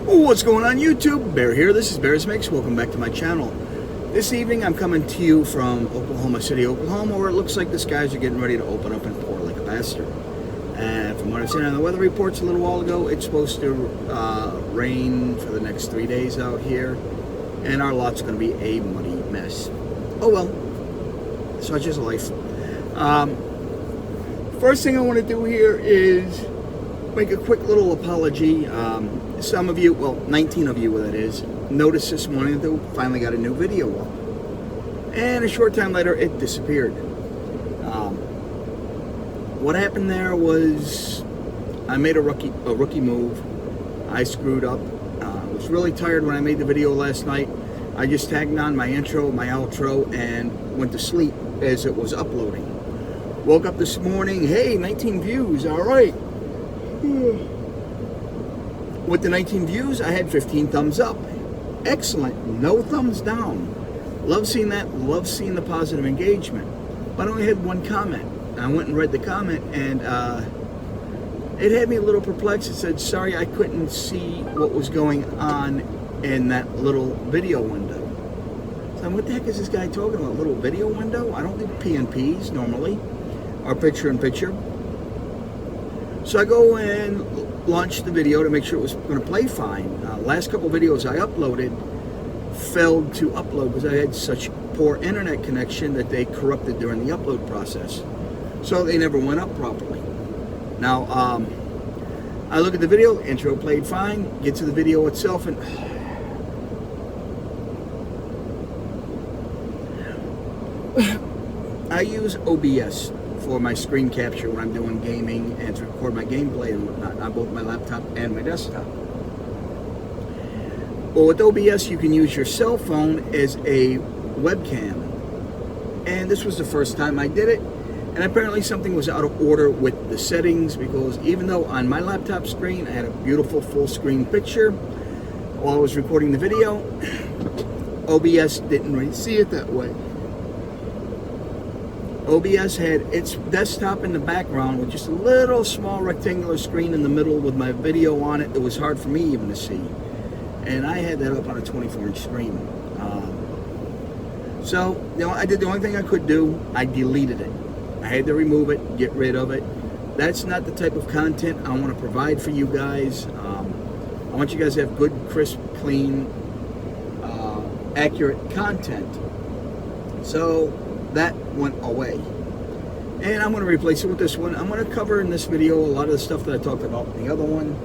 What's going on YouTube? Bear here. This is Bear's Mix. Welcome back to my channel. This evening I'm coming to you from Oklahoma City, Oklahoma, where it looks like the skies are getting ready to open up and pour like a bastard. And from what I've seen on the weather reports a little while ago, it's supposed to rain for the next 3 days out here, and our lot's going to be a muddy mess. Oh well, such is life. First thing I want to do here is make a quick little apology. Some of you, well, 19 of you that is, noticed this morning that we finally got a new video up. And a short time later, it disappeared. What happened there was I made a rookie move. I screwed up. I was really tired when I made the video last night. I just tagged on my intro, my outro, and went to sleep as it was uploading. Woke up this morning, hey, 19 views, all right. With the 19 views, I had 15 thumbs up. Excellent. No thumbs down. Love seeing that. Love seeing the positive engagement. But I only had one comment. I went and read the comment, and it had me a little perplexed. It said, sorry, I couldn't see what was going on in that little video window. So what the heck is this guy talking about? Little video window? I don't do PNPs normally, or picture-in-picture. So I go and launch the video to make sure it was going to play fine. Last couple videos I uploaded failed to upload because I had such poor internet connection that they corrupted during the upload process. So they never went up properly. Now, I look at the video, intro played fine, get to the video itself, and I use OBS for my screen capture when I'm doing gaming and to record my gameplay and whatnot on both my laptop and my desktop. Well, with OBS you can use your cell phone as a webcam, and this was the first time I did it, and apparently something was out of order with the settings, because even though on my laptop screen I had a beautiful full screen picture while I was recording the video, OBS didn't really see it that way. OBS had its desktop in the background with just a little small rectangular screen in the middle with my video on it that was hard for me even to see. And I had that up on a 24-inch screen. So, you know, I did the only thing I could do. I deleted it. I had to remove it, get rid of it. That's not the type of content I want to provide for you guys. I want you guys to have good, crisp, clean, accurate content. So that went away, and I'm going to replace it with this one. I'm going to cover in this video a lot of the stuff that I talked about in the other one,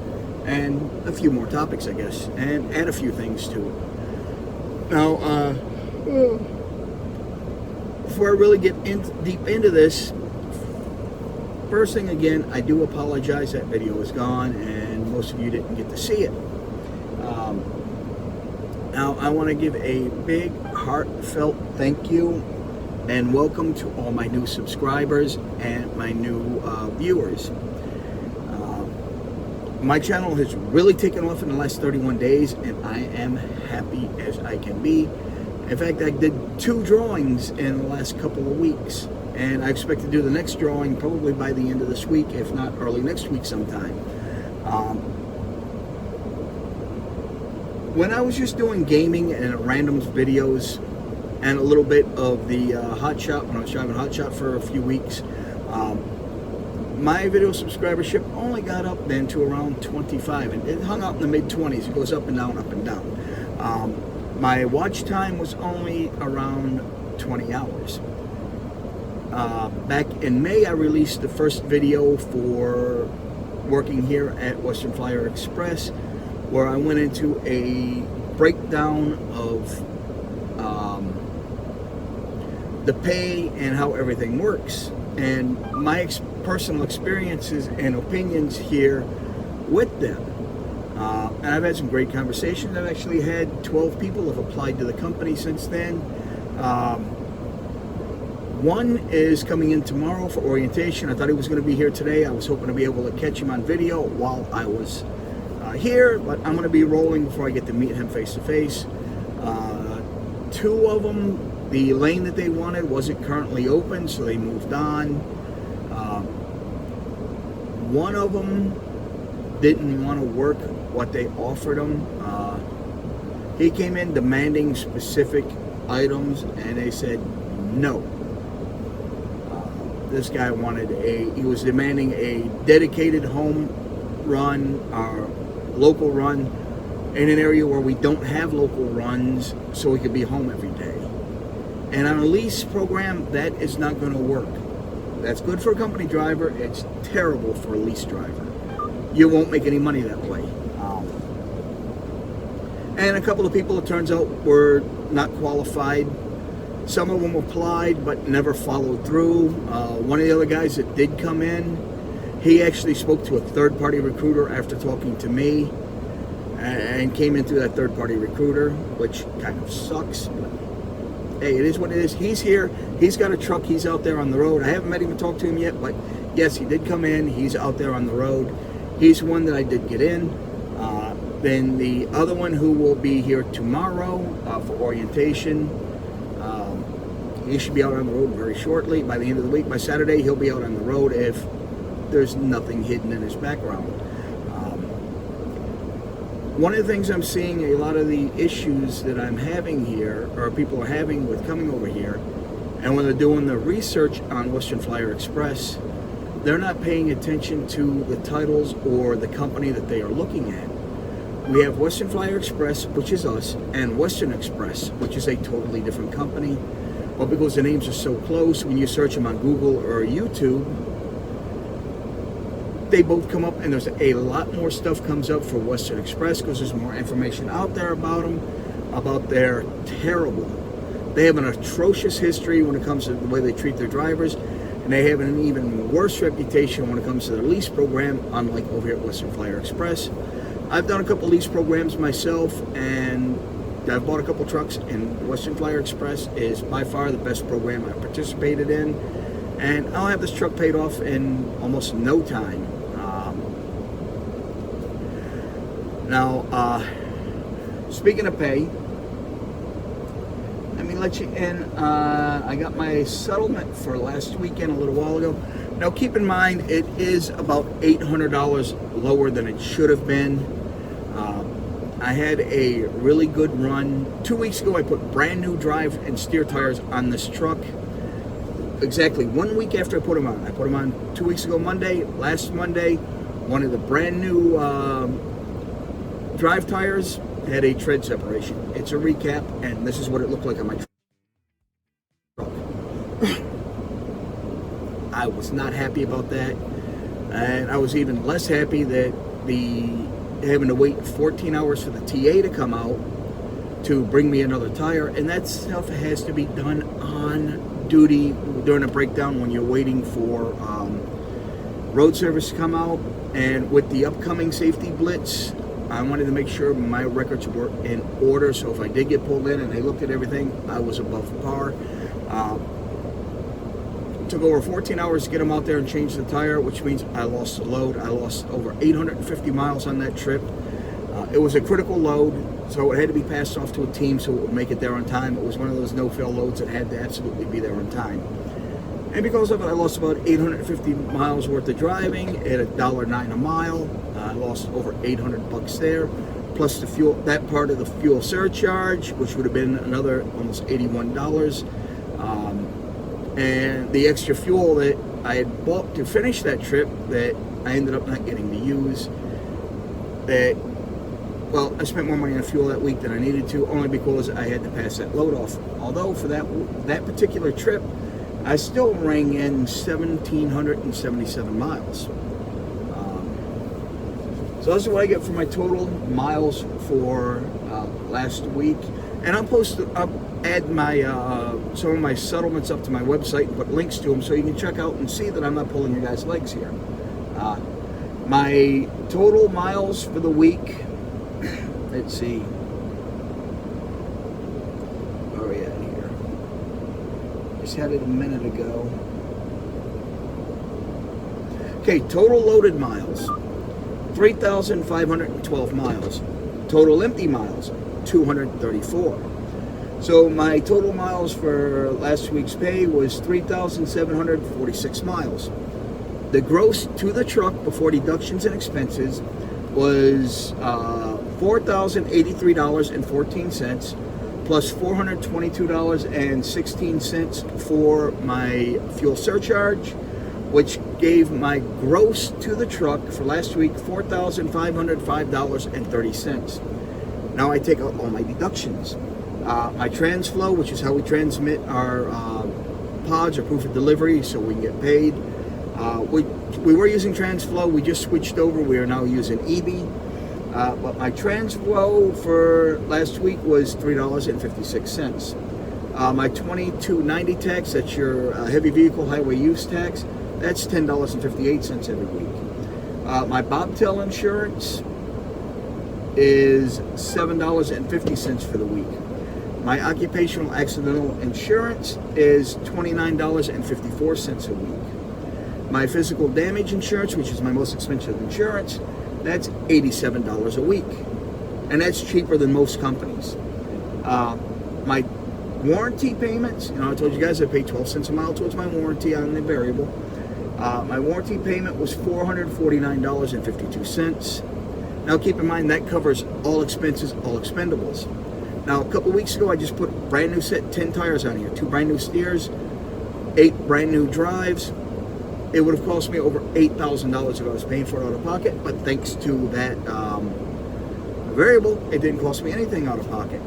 and a few more topics, I guess, and add a few things to it. Now, before I really get deep into this, first thing again, I do apologize. That video is gone, and most of you didn't get to see it. Now, I want to give a big, heartfelt thank you and welcome to all my new subscribers and my new viewers. My channel has really taken off in the last 31 days, and I am happy as I can be. In fact, I did 2 drawings in the last couple of weeks, and I expect to do the next drawing probably by the end of this week, if not early next week sometime. When I was just doing gaming and randoms videos, and a little bit of the Hot Shot, when I was driving Hot Shot for a few weeks, my video subscribership only got up then to around 25, and it hung out in the mid-20s. It goes up and down, up and down. My watch time was only around 20 hours. Back in May, I released the first video for working here at Western Flyer Express, where I went into a breakdown of the pay and how everything works, and my personal experiences and opinions here with them. And I've had some great conversations. I've actually had 12 people have applied to the company since then. One is coming in tomorrow for orientation. I thought he was going to be here today. I was hoping to be able to catch him on video while I was here, but I'm going to be rolling before I get to meet him face to face. 2 of them, the lane that they wanted wasn't currently open, so they moved on. One of them didn't want to work what they offered him. He came in demanding specific items, and they said no. This guy he was demanding a dedicated home run, or local run, in an area where we don't have local runs, so he could be home every day. And on a lease program, that is not going to work. That's good for a company driver. It's terrible for a lease driver. You won't make any money that way. And a couple of people, it turns out, were not qualified. Some of them applied but never followed through. One of the other guys that did come in, he actually spoke to a third-party recruiter after talking to me, and came in through that third-party recruiter, which kind of sucks. But hey, it is what it is. He's here. He's got a truck. He's out there on the road. I haven't met him and talked to him yet, but yes, he did come in. He's out there on the road. He's one that I did get in. Then the other one, who will be here tomorrow for orientation, he should be out on the road very shortly. By the end of the week, by Saturday, he'll be out on the road if there's nothing hidden in his background. One of the things I'm seeing, a lot of the issues that I'm having here, or people are having with coming over here, and when they're doing the research on Western Flyer Express, they're not paying attention to the titles or the company that they are looking at. We have Western Flyer Express, which is us, and Western Express, which is a totally different company. Well, because the names are so close, when you search them on Google or YouTube, they both come up, and there's a lot more stuff comes up for Western Express because there's more information out there about them, about their terrible. They have an atrocious history when it comes to the way they treat their drivers, and they have an even worse reputation when it comes to their lease program, unlike over here at Western Flyer Express. I've done a couple lease programs myself, and I've bought a couple trucks, and Western Flyer Express is by far the best program I've participated in, and I'll have this truck paid off in almost no time. Now, speaking of pay, let me let you in. I got my settlement for last weekend a little while ago. Now, keep in mind, it is about $800 lower than it should have been. I had a really good run. 2 weeks ago, I put brand new drive and steer tires on this truck. Exactly 1 week after I put them on. I put them on 2 weeks ago Monday. Last Monday, one of the brand new drive tires had a tread separation. It's a recap, and this is what it looked like on my truck. I was not happy about that, and I was even less happy that having to wait 14 hours for the TA to come out to bring me another tire, and that stuff has to be done on duty during a breakdown when you're waiting for road service to come out. And with the upcoming safety blitz, I wanted to make sure my records were in order, so if I did get pulled in and they looked at everything, I was above par. Took over 14 hours to get them out there and change the tire, which means I lost the load. I lost over 850 miles on that trip. It was a critical load, so it had to be passed off to a team so it would make it there on time. It was one of those no-fail loads that had to absolutely be there on time. And because of it, I lost about 850 miles worth of driving at $1.09 a mile. I lost over $800 there, plus the fuel, that part of the fuel surcharge, which would have been another almost $81. And the extra fuel that I had bought to finish that trip that I ended up not getting to use. Well, I spent more money on fuel that week than I needed to, only because I had to pass that load off. Although for that particular trip, I still rang in 1,777 miles. So this is what I get for my total miles for last week. And I'll add my some of my settlements up to my website and put links to them so you can check out and see that I'm not pulling your guys' legs here. My total miles for the week, let's see. Where are we at here? Just had it a minute ago. Okay, total loaded miles, 3,512 miles. Total empty miles, 234. So my total miles for last week's pay was 3,746 miles. The gross to the truck before deductions and expenses was $4,083.14 plus $422.16 for my fuel surcharge, which gave my gross to the truck for last week $4,505.30. Now I take out all my deductions. My TransFlow, which is how we transmit our pods or proof of delivery so we can get paid. We were using TransFlow, we just switched over, we are now using EB. But my TransFlow for last week was $3.56. My 2290 tax, that's your heavy vehicle highway use tax, that's $10.58 every week. My bobtail insurance is $7.50 for the week. My occupational accidental insurance is $29.54 a week. My physical damage insurance, which is my most expensive insurance, that's $87 a week. And that's cheaper than most companies. My warranty payments, I told you guys I pay 12 cents a mile towards my warranty on the variable. My warranty payment was $449.52. Now keep in mind that covers all expenses, all expendables. Now a couple weeks ago I just put brand new set 10 tires on here, 2 brand new steers, 8 brand new drives. It would have cost me over $8,000 if I was paying for it out of pocket, but thanks to that variable, it didn't cost me anything out of pocket.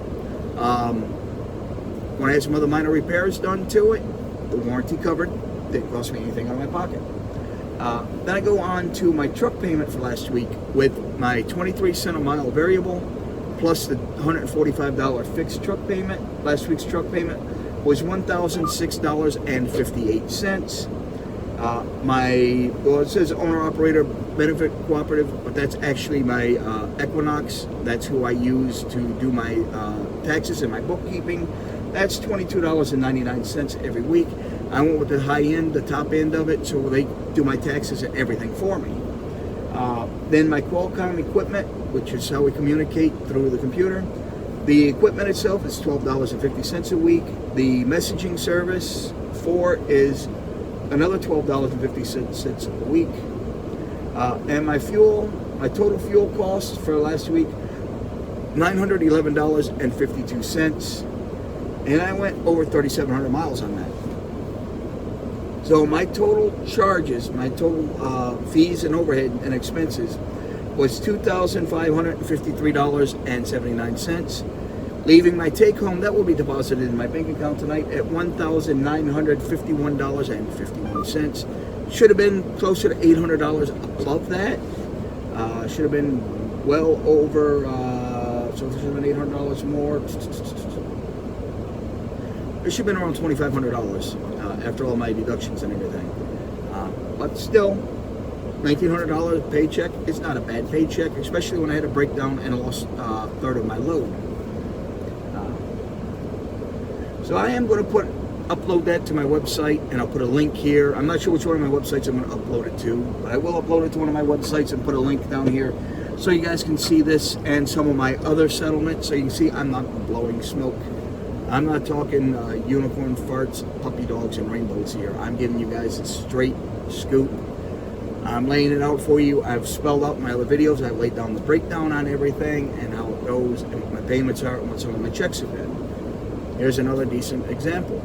When I had some other minor repairs done to it, the warranty covered, didn't cost me anything out of my pocket. Then I go on to my truck payment for last week with my 23 cent a mile variable plus the $145 fixed truck payment. Last week's truck payment was $1,006.58. It says owner-operator benefit cooperative, but that's actually my Equinox. That's who I use to do my taxes and my bookkeeping. That's $22.99 every week. I went with the high end, the top end of it, so they do my taxes and everything for me. Then my Qualcomm equipment, which is how we communicate through the computer. The equipment itself is $12.50 a week. The messaging service is another $12.50 a week. And my total fuel cost for last week, $911.52. And I went over 3,700 miles on that. So my total charges, my total fees and overhead and expenses was $2,553.79. Leaving my take home, that will be deposited in my bank account tonight at $1,951.51. Should have been closer to $800 above that. Should have been well over, so it should have been $800 more. It should have been around $2,500 after all my deductions and everything. But still, $1,900 paycheck is not a bad paycheck, especially when I had a breakdown and lost a third of my load. So I am going to upload that to my website, and I'll put a link here. I'm not sure which one of my websites I'm going to upload it to, but I will upload it to one of my websites and put a link down here so you guys can see this and some of my other settlements. So you can see I'm not blowing smoke. I'm not talking unicorn farts, puppy dogs, and rainbows here. I'm giving you guys a straight scoop. I'm laying it out for you. I've spelled out in my other videos. I've laid down the breakdown on everything and how it goes and what my payments are and what some of my checks have been. Here's another decent example.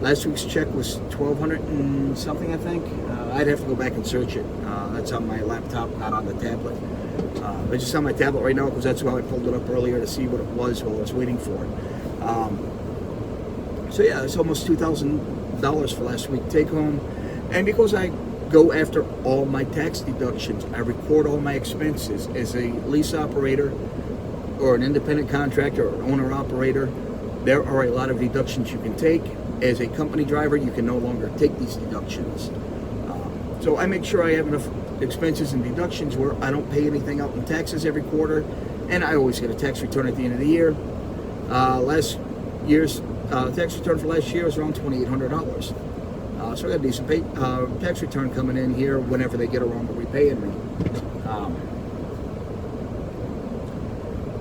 Last week's check was $1,200 and something, I think. I'd have to go back and search it. That's on my laptop, not on the tablet. It's just on my tablet right now because that's how I pulled it up earlier to see what it was while I was waiting for it. So yeah, it's almost $2,000 for last week take home. And because I go after all my tax deductions, I record all my expenses as a lease operator or an independent contractor or an owner operator. There are a lot of deductions you can take. As a company driver, you can no longer take these deductions. So I make sure I have enough expenses and deductions where I don't pay anything out in taxes every quarter, and I always get a tax return at the end of the year. Last year's tax return for last year was around $2,800. So I got a decent tax return coming in here whenever they get around to repaying me.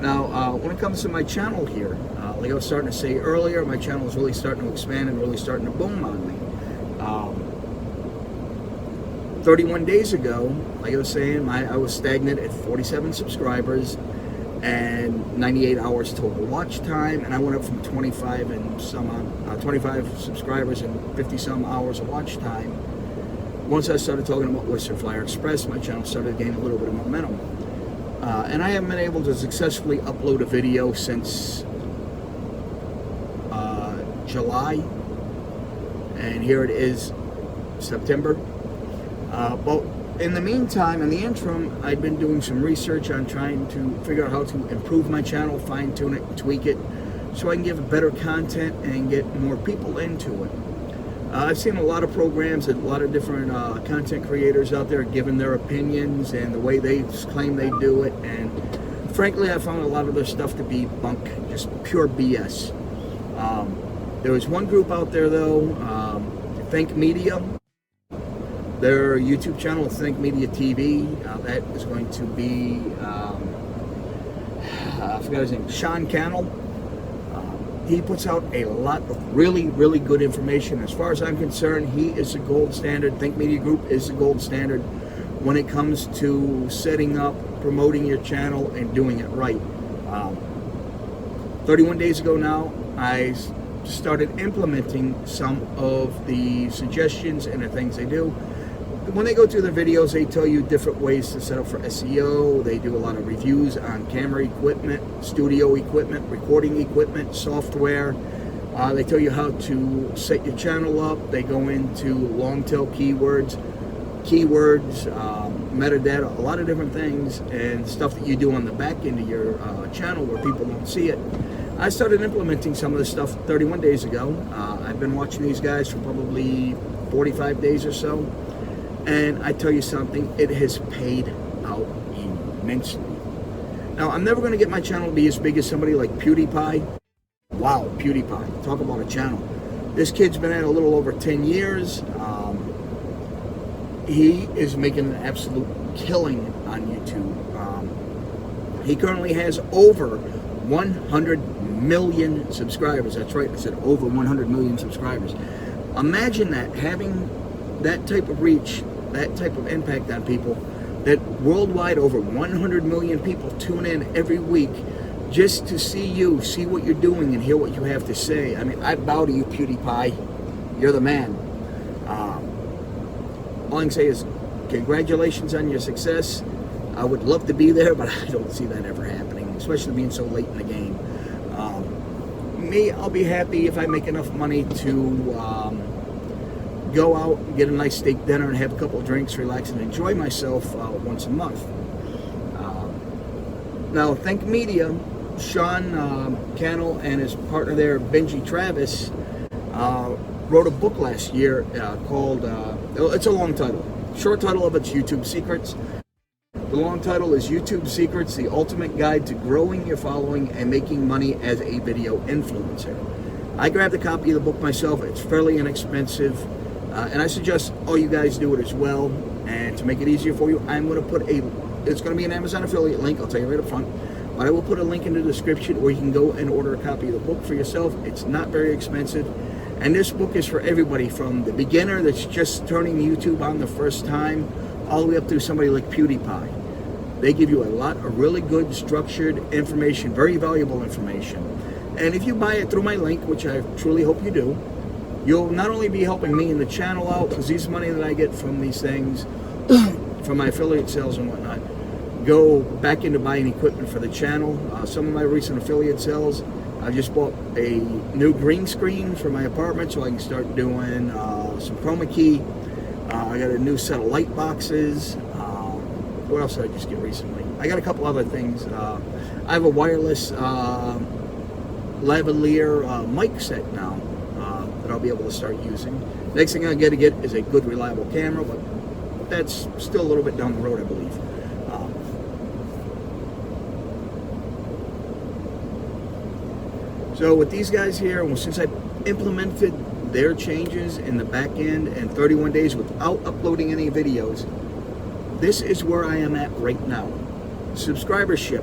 Now, when it comes to my channel here, like I was starting to say earlier, my channel is really starting to expand and really starting to boom on me. 31 days ago, like I was saying, I was stagnant at 47 subscribers and 98 hours total watch time, and I went up from 25 subscribers and 50 some hours of watch time. Once I started talking about Western Flyer Express, my channel started gaining a little bit of momentum. And I haven't been able to successfully upload a video since July, and here it is, September. But in the meantime, in the interim, I've been doing some research on trying to figure out how to improve my channel, fine-tune it, tweak it, so I can give better content and get more people into it. I've seen a lot of programs and a lot of different content creators out there giving their opinions and the way they claim they do it, and frankly, I found a lot of their stuff to be bunk, just pure BS. There was one group out there though, Think Media. Their YouTube channel, Think Media TV, that is going to be, I forgot his name, Sean Cannell. He puts out a lot of really, really good information. As far as I'm concerned, he is the gold standard. Think Media Group is the gold standard when it comes to setting up, promoting your channel, and doing it right. 31 days ago now, I started implementing some of the suggestions and the things they do. When they go through their videos, they tell you different ways to set up for SEO. They do a lot of reviews on camera equipment, studio equipment, recording equipment, software. They tell you how to set your channel up. They go into long tail keywords, metadata, a lot of different things, and stuff that you do on the back end of your channel where people don't see it. I started implementing some of this stuff 31 days ago. I've been watching these guys for probably 45 days or so. And I tell you something, it has paid out immensely. Now, I'm never going to get my channel to be as big as somebody like PewDiePie. Wow, PewDiePie. Talk about a channel. This kid's been at it a little over 10 years. He is making an absolute killing on YouTube. He currently has over 100 million subscribers. That's right, I said over 100 million subscribers. Imagine that, having that type of reach, that type of impact on people, that worldwide over 100 million people tune in every week just to see you, see what you're doing, and hear what you have to say. I mean, I bow to you, PewDiePie. You're the man. All I can say is congratulations on your success. I would love to be there, but I don't see that ever happening, especially being so late in the game. Me, I'll be happy if I make enough money to go out and get a nice steak dinner and have a couple of drinks, relax, and enjoy myself once a month. Now, Think Media, Sean Cannell and his partner there, Benji Travis, wrote a book last year called, it's a long title. Short title of it's YouTube Secrets. The long title is YouTube Secrets, the ultimate guide to growing your following and making money as a video influencer. I grabbed a copy of the book myself. It's fairly inexpensive. And I suggest all you guys do it as well. And to make it easier for you, I'm going to put it's going to be an Amazon affiliate link, I'll tell you right up front. But I will put a link in the description where you can go and order a copy of the book for yourself. It's not very expensive. And this book is for everybody, from the beginner that's just turning YouTube on the first time, all the way up to somebody like PewDiePie. They give you a lot of really good structured information, very valuable information. And if you buy it through my link, which I truly hope you do, you'll not only be helping me and the channel out, because these money that I get from these things, from my affiliate sales and whatnot, go back into buying equipment for the channel. Some of my recent affiliate sales, I just bought a new green screen for my apartment so I can start doing some chroma key. I got a new set of light boxes. What else did I just get recently? I got a couple other things. I have a wireless lavalier mic set now that I'll be able to start using. Next thing I got to get is a good, reliable camera, but that's still a little bit down the road, I believe. So with these guys here, well, since I implemented their changes in the back end and 31 days without uploading any videos, this is where I am at right now. Subscribership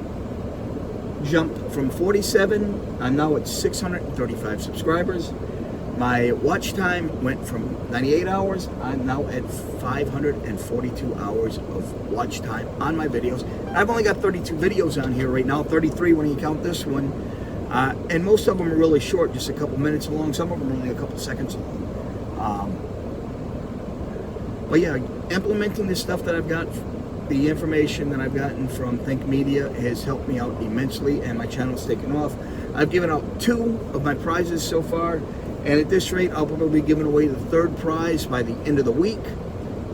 jumped from 47, I'm now at 635 subscribers. My watch time went from 98 hours. I'm now at 542 hours of watch time on my videos. I've only got 32 videos on here right now, 33 when you count this one. And most of them are really short, just a couple minutes long. Some of them are only a couple seconds long. But yeah, implementing this stuff that I've got, the information that I've gotten from Think Media has helped me out immensely, and my channel's taken off. I've given out 2 of my prizes so far, and at this rate, I'll probably be giving away the 3rd prize by the end of the week,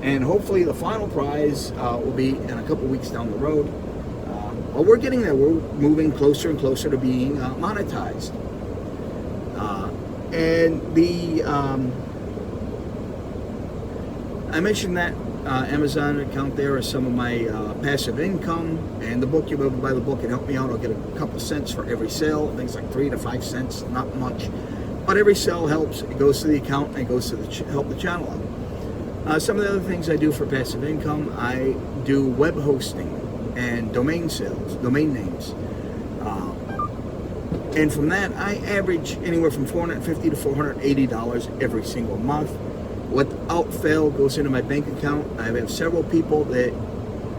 and hopefully the final prize will be in a couple weeks down the road. But we're getting there. We're moving closer and closer to being monetized. And the I mentioned that Amazon account there is some of my passive income, and the book, you'll be able to buy the book and help me out. I'll get a couple cents for every sale, things like 3 to 5 cents, not much, but every sale helps. It goes to the account and it goes to help the channel out. Some of the other things I do for passive income, I do web hosting and domain sales, domain names, and from that I average anywhere from $450 to $480 every single month. Without fail, goes into my bank account. I have several people that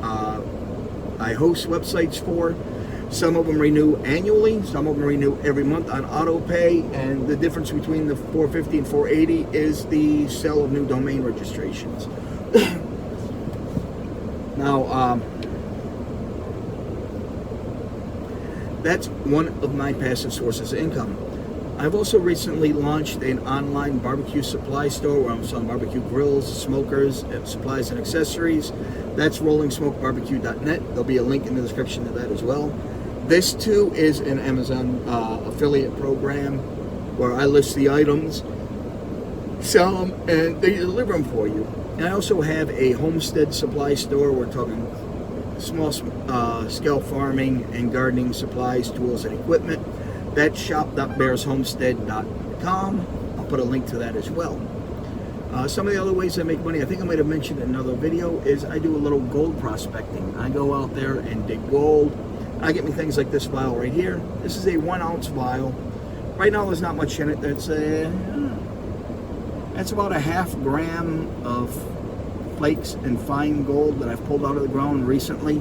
I host websites for. Some of them renew annually, some of them renew every month on auto pay, and the difference between the $450 and $480 is the sale of new domain registrations. Now, that's one of my passive sources of income. I've also recently launched an online barbecue supply store where I'm selling barbecue grills, smokers, supplies and accessories. That's rollingsmokebarbecue.net. There'll be a link in the description to that as well. This too is an Amazon affiliate program where I list the items, sell them, and they deliver them for you. And I also have a homestead supply store. We're talking small scale farming and gardening supplies, tools, and equipment. That's shop.bearshomestead.com. I'll put a link to that as well. Some of the other ways I make money, I think I might have mentioned in another video, is I do a little gold prospecting. I go out there and dig gold. I get me things like this vial right here. This is a 1 ounce vial. Right now there's not much in it. That's about a ½ gram of flakes and fine gold that I've pulled out of the ground recently.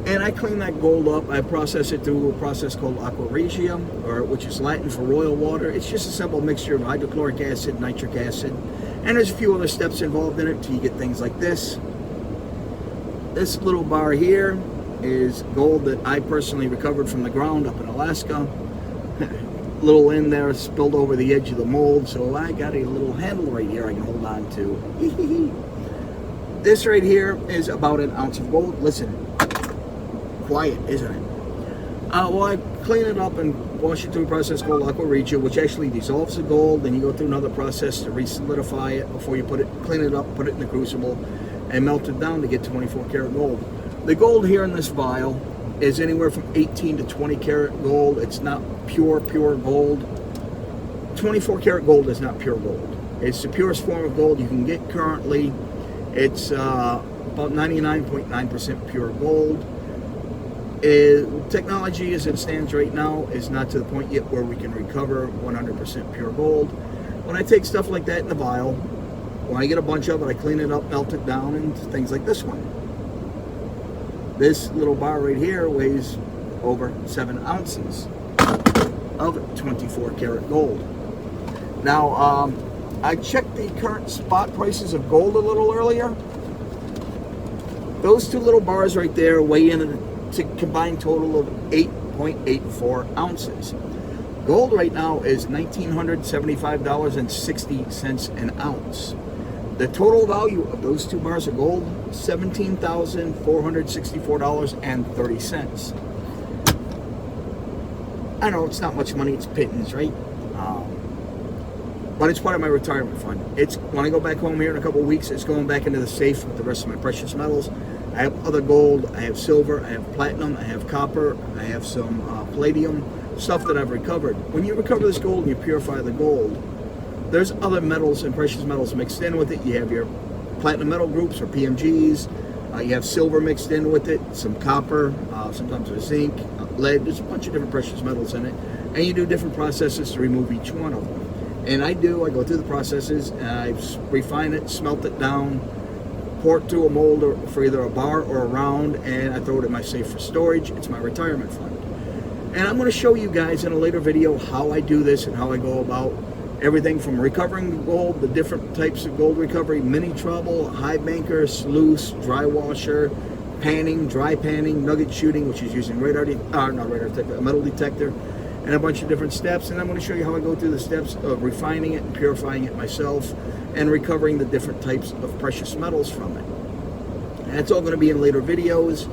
And I clean that gold up. I process it through a process called aqua regia, which is Latin for royal water. It's just a simple mixture of hydrochloric acid, nitric acid, and there's a few other steps involved in it till you get things like this. This little bar here is gold that I personally recovered from the ground up in Alaska. Little in there spilled over the edge of the mold, so I got a little handle right here I can hold on to. This right here is about 1 ounce of gold. Listen. Quiet, isn't it? Well, I clean it up and wash it through a process called aqua regia, which actually dissolves the gold. Then you go through another process to re-solidify it before you clean it up, put it in the crucible, and melt it down to get 24 karat gold. The gold here in this vial is anywhere from 18 to 20 karat gold. It's not pure gold. 24 karat gold is not pure gold. It's the purest form of gold you can get currently. It's about 99.9% pure gold. Technology as it stands right now is not to the point yet where we can recover 100% pure gold. When I take stuff like that in the vial, when I get a bunch of it, I clean it up, melt it down, and things like this one. This little bar right here weighs over 7 ounces of 24 karat gold. Now, I checked the current spot prices of gold a little earlier. Those 2 little bars right there weigh in to a combined total of 8.84 ounces. Gold right now is $1,975.60 an ounce. The total value of those 2 bars of gold, $17,464.30. I know it's not much money, it's pittance, right? But it's part of my retirement fund. It's when I go back home here in a couple of weeks, it's going back into the safe with the rest of my precious metals. I have other gold, I have silver, I have platinum, I have copper, I have some palladium, stuff that I've recovered. When you recover this gold and you purify the gold, there's other metals and precious metals mixed in with it. You have your platinum metal groups or PMGs, You have silver mixed in with it, some copper, sometimes there's zinc, lead. There's a bunch of different precious metals in it. And you do different processes to remove each one of them. And I go through the processes, and I refine it, smelt it down, pour it through a mold for either a bar or a round, and I throw it in my safe for storage. It's my retirement fund. And I'm going to show you guys in a later video how I do this and how I go about everything from recovering gold, the different types of gold recovery, mini trouble, high banker, sluice, dry washer, panning, dry panning, nugget shooting, which is using a metal detector, and a bunch of different steps. And I'm going to show you how I go through the steps of refining it and purifying it myself and recovering the different types of precious metals from it. And it's all going to be in later videos,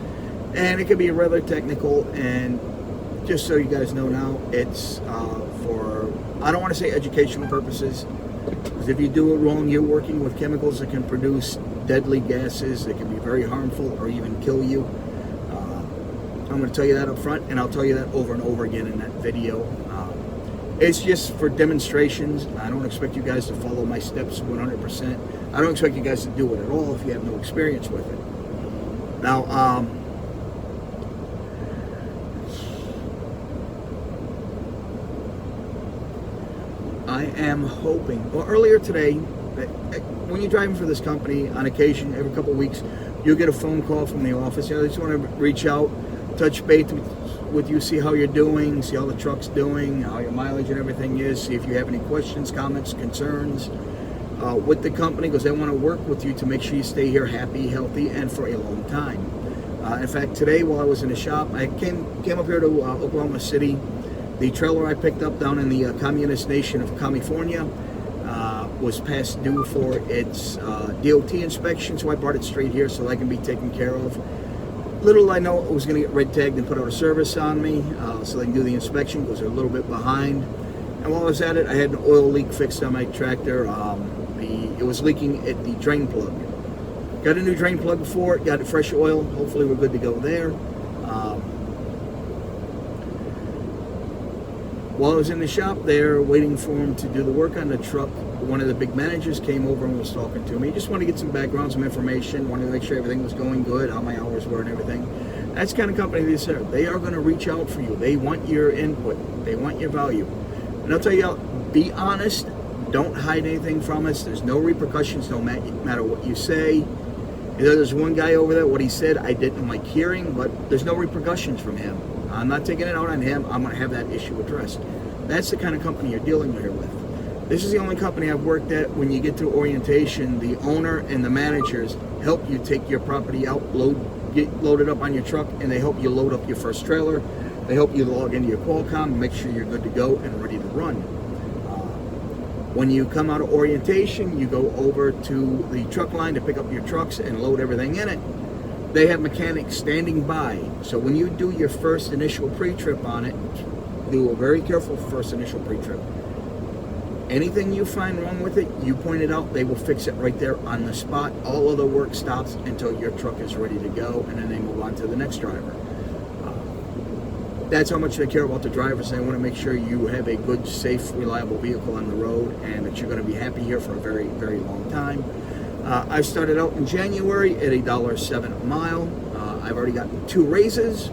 and it can be rather technical. And just so you guys know now, it's for, I don't want to say educational purposes, because if you do it wrong, you're working with chemicals that can produce deadly gases that can be very harmful or even kill you. I'm going to tell you that up front, and I'll tell you that over and over again in that video. It's just for demonstrations. I don't expect you guys to follow my steps 100%. I don't expect you guys to do it at all if you have no experience with it. Now, I am hoping, well, earlier today, when you're driving for this company, on occasion, every couple of weeks, you'll get a phone call from the office. They just want to reach out, touch base with you, see how you're doing, see how the truck's doing, how your mileage and everything is, see if you have any questions, comments, concerns with the company, because they want to work with you to make sure you stay here happy, healthy, and for a long time. In fact, today while I was in the shop, I came up here to Oklahoma City. The trailer I picked up down in the communist nation of California was past due for its DOT inspection, so I brought it straight here so I can be taken care of. Little I know it was going to get red tagged and put out a service on me, so they can do the inspection because they're a little bit behind. And while I was at it, I had an oil leak fixed on my tractor. It was leaking at the drain plug. Got a new drain plug for it, got it fresh oil. Hopefully we're good to go there. While I was in the shop there, waiting for him to do the work on the truck, one of the big managers came over and was talking to me. He just wanted to get some background, some information, wanted to make sure everything was going good, how my hours were and everything. That's the kind of company they serve. They are going to reach out for you. They want your input. They want your value. And I'll tell you, be honest. Don't hide anything from us. There's no repercussions, no matter what you say. You know, there's one guy over there, what he said, I didn't like hearing, but there's no repercussions from him. I'm not taking it out on him. I'm going to have that issue addressed. That's the kind of company you're dealing here with. This is the only company I've worked at. When you get to orientation, the owner and the managers help you take your property out, get loaded up on your truck, and they help you load up your first trailer. They help you log into your Qualcomm, make sure you're good to go and ready to run. When you come out of orientation, you go over to the truck line to pick up your trucks and load everything in it. They have mechanics standing by. So when you do your first initial pre-trip on it, do a very careful first initial pre-trip. Anything you find wrong with it, you point it out, they will fix it right there on the spot. All other work stops until your truck is ready to go, and then they move on to the next driver. That's how much they care about the drivers. They want to make sure you have a good, safe, reliable vehicle on the road and that you're going to be happy here for a very, very long time. I started out in January at $1.07 a mile. I've already gotten 2 raises.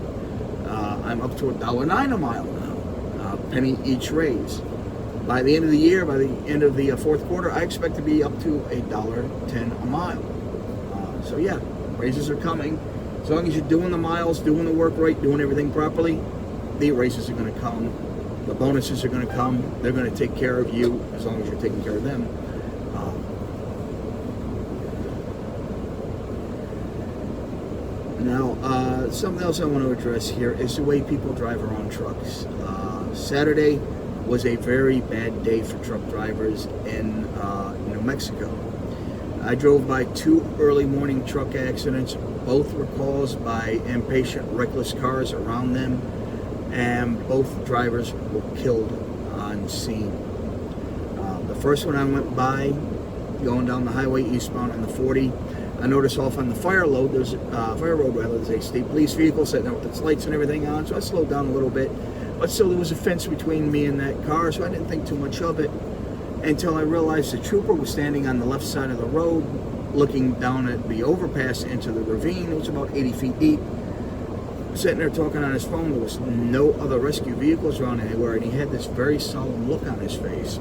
I'm up to $1.09 a mile now, penny each raise. By the end of the year, by the end of the fourth quarter, I expect to be up to $1.10 a mile. So yeah, raises are coming. As long as you're doing the miles, doing the work right, doing everything properly, the raises are going to come. The bonuses are going to come. They're going to take care of you as long as you're taking care of them. Now, something else I want to address here is the way people drive around trucks. Saturday was a very bad day for truck drivers in New Mexico. I drove by 2 early morning truck accidents. Both were caused by impatient, reckless cars around them, and both drivers were killed on scene. The first one I went by, going down the highway eastbound on the 40, I noticed off on the fire road, there's a state police vehicle sitting there with its lights and everything on, so I slowed down a little bit. But still, there was a fence between me and that car, so I didn't think too much of it until I realized the trooper was standing on the left side of the road, looking down at the overpass into the ravine. It was about 80 feet deep. Sitting there talking on his phone. There was no other rescue vehicles around anywhere, and he had this very solemn look on his face.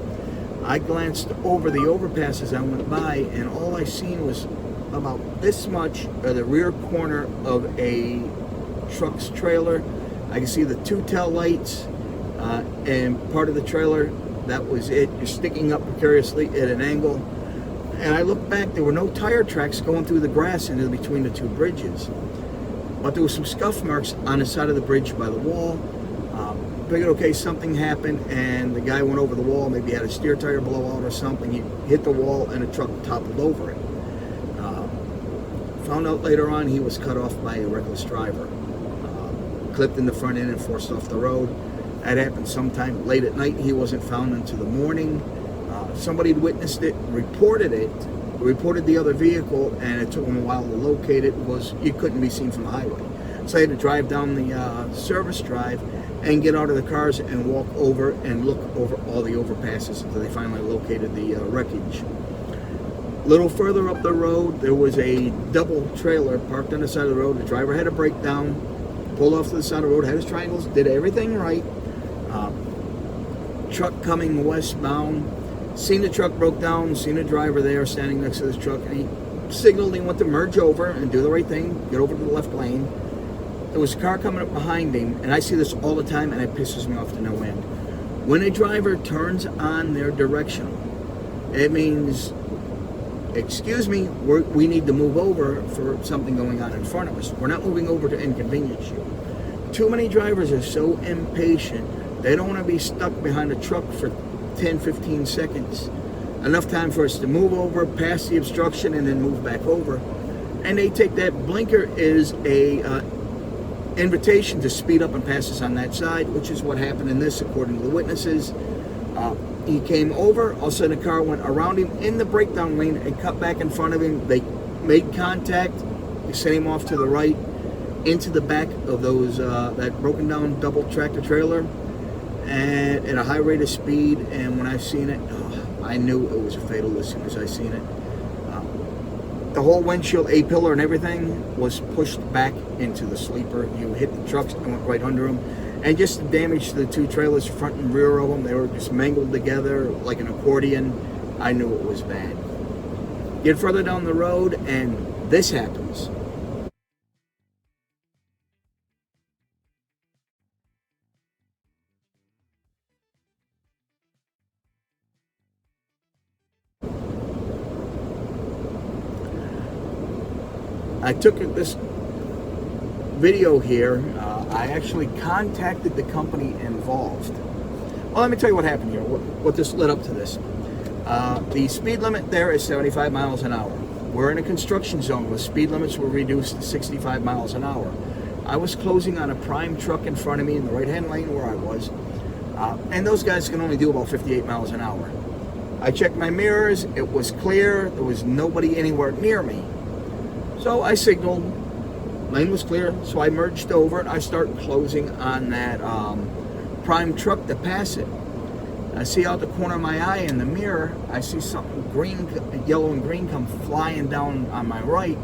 I glanced over the overpass as I went by, and all I seen was about this much of the rear corner of a truck's trailer. I could see the two tail lights and part of the trailer. That was it, just sticking up precariously at an angle. And I looked back, there were no tire tracks going through the grass into between the two bridges. But there were some scuff marks on the side of the bridge by the wall. Figured, okay, something happened, and the guy went over the wall, maybe had a steer tire blowout or something. He hit the wall, and a truck toppled over it. Found out later on he was cut off by a reckless driver. Clipped in the front end and forced off the road. That happened sometime late at night. He wasn't found until the morning. Somebody had witnessed it, reported the other vehicle, and it took them a while to locate it. It couldn't be seen from the highway. So I had to drive down the service drive and get out of the cars and walk over and look over all the overpasses until they finally located the wreckage. A little further up the road, there was a double trailer parked on the side of the road. The driver had a breakdown, pulled off to the side of the road, had his triangles, did everything right. Truck coming westbound, seen the truck broke down, seen the driver there standing next to this truck, and he signaled he went to merge over and do the right thing, get over to the left lane. There was a car coming up behind him, and I see this all the time, and it pisses me off to no end. When a driver turns on their directional, it means, excuse me, we need to move over for something going on in front of us. We're not moving over to inconvenience you. Too many drivers are so impatient, they don't want to be stuck behind a truck for 10, 15 seconds. Enough time for us to move over, pass the obstruction, and then move back over. And they take that blinker as a invitation to speed up and pass us on that side, which is what happened in this, according to the witnesses. He came over, all of a sudden the car went around him in the breakdown lane and cut back in front of him. They made contact, they sent him off to the right, into the back of those that broken down double tractor trailer, and at a high rate of speed. And when I seen it, I knew it was a fatal as soon as I seen it. The whole windshield, A-pillar and everything was pushed back into the sleeper. You hit the trucks and went right under them. And just the damage to the two trailers, front and rear of them, they were just mangled together like an accordion. I knew it was bad. Get further down the road and this happens. I took this video here. I actually contacted the company involved. Well, let me tell you what happened here, what this led up to this. The speed limit there is 75 miles an hour. We're in a construction zone where speed limits were reduced to 65 miles an hour. I was closing on a prime truck in front of me in the right-hand lane where I was, and those guys can only do about 58 miles an hour. I checked my mirrors, it was clear, there was nobody anywhere near me. So I signaled, lane was clear, so I merged over and I started closing on that prime truck to pass it. I see out the corner of my eye in the mirror, I see something green, yellow and green come flying down on my right.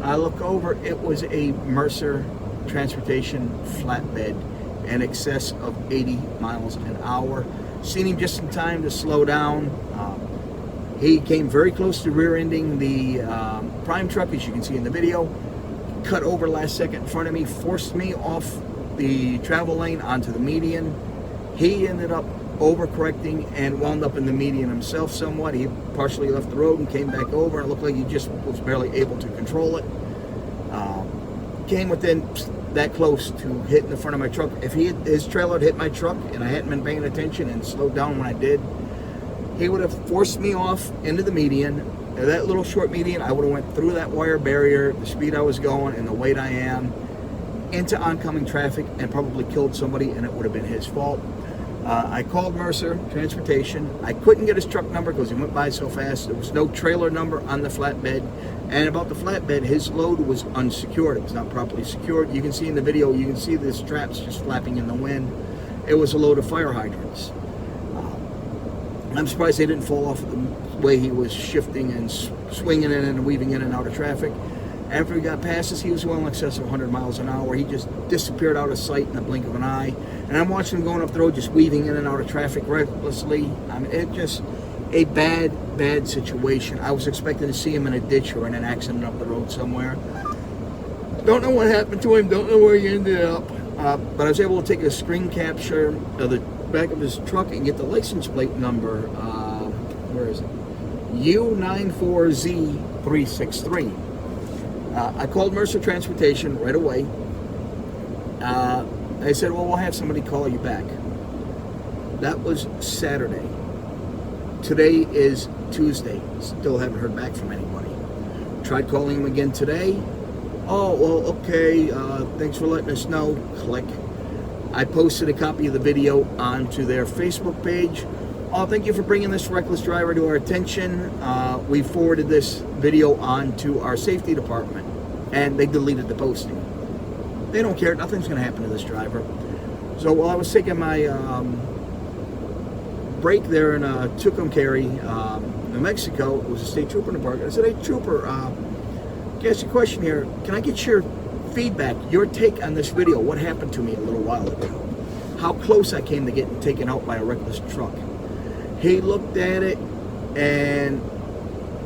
I look over, it was a Mercer Transportation flatbed in excess of 80 miles an hour. Seen him just in time to slow down. He came very close to rear-ending the prime truck, as you can see in the video. Cut over last second in front of me, forced me off the travel lane onto the median. He ended up overcorrecting and wound up in the median himself somewhat. He partially left the road and came back over, and it looked like he just was barely able to control it. Came within that close to hitting the front of my truck. If his trailer had hit my truck and I hadn't been paying attention and slowed down when I did, he would have forced me off into the median. That little short median, I would have went through that wire barrier, the speed I was going and the weight I am, into oncoming traffic and probably killed somebody, and it would have been his fault. I called Mercer Transportation. I couldn't get his truck number because he went by so fast. There was no trailer number on the flatbed. And about the flatbed, his load was unsecured. It was not properly secured. You can see in the video, you can see the straps just flapping in the wind. It was a load of fire hydrants. I'm surprised they didn't fall off the way he was shifting and swinging in and weaving in and out of traffic. After he got past us, he was well in excess of 100 miles an hour. He just disappeared out of sight in the blink of an eye. And I'm watching him going up the road, just weaving in and out of traffic recklessly. I mean, it just a bad situation. I was expecting to see him in a ditch or in an accident up the road somewhere. Don't know what happened to him. Don't know where he ended up. But I was able to take a screen capture of the back of his truck and get the license plate number. Where is it? U94Z363. I called Mercer Transportation right away. They said, well, we'll have somebody call you back. That was Saturday. Today is Tuesday. Still haven't heard back from anybody. Tried calling him again today. Oh, well, okay. Thanks for letting us know. Click. I posted a copy of the video onto their Facebook page. Oh, thank you for bringing this reckless driver to our attention. We forwarded this video on to our safety department, and they deleted the posting. They don't care. Nothing's going to happen to this driver. So while I was taking my break there in Tucumcari, New Mexico, it was a state trooper in the park. I said, hey, trooper, can I ask you a question here? Can I get your feedback, your take on this video? What happened to me a little while ago? How close I came to getting taken out by a reckless truck? He looked at it and,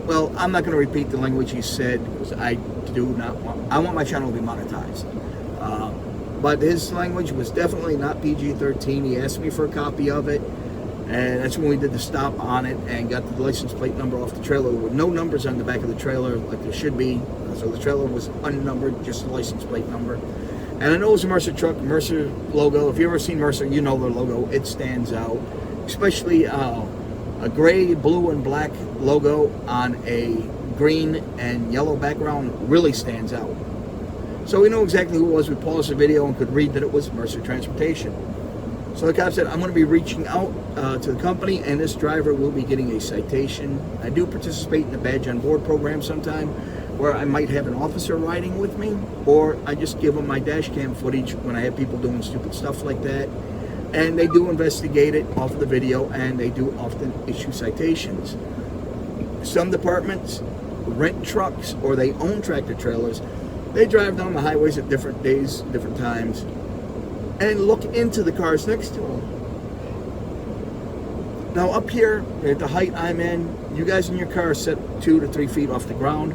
well, I'm not going to repeat the language he said because I want my channel to be monetized. But his language was definitely not PG-13. He asked me for a copy of it, and that's when we did the stop on it and got the license plate number off the trailer with no numbers on the back of the trailer like there should be. So the trailer was unnumbered, just the license plate number. And I know it was a Mercer truck, Mercer logo. If you've ever seen Mercer, you know their logo. It stands out. Especially a gray, blue, and black logo on a green and yellow background really stands out. So we know exactly who it was. We paused the video and could read that it was Mercer Transportation. So the cop said, I'm going to be reaching out to the company, and this driver will be getting a citation. I do participate in the badge on board program sometime, where I might have an officer riding with me, or I just give them my dash cam footage when I have people doing stupid stuff like that. And they do investigate it off of the video, and they do often issue citations. Some departments rent trucks, or they own tractor trailers. They drive down the highways at different days, different times, and look into the cars next to them. Now up here, at the height I'm in, you guys in your car set 2 to 3 feet off the ground.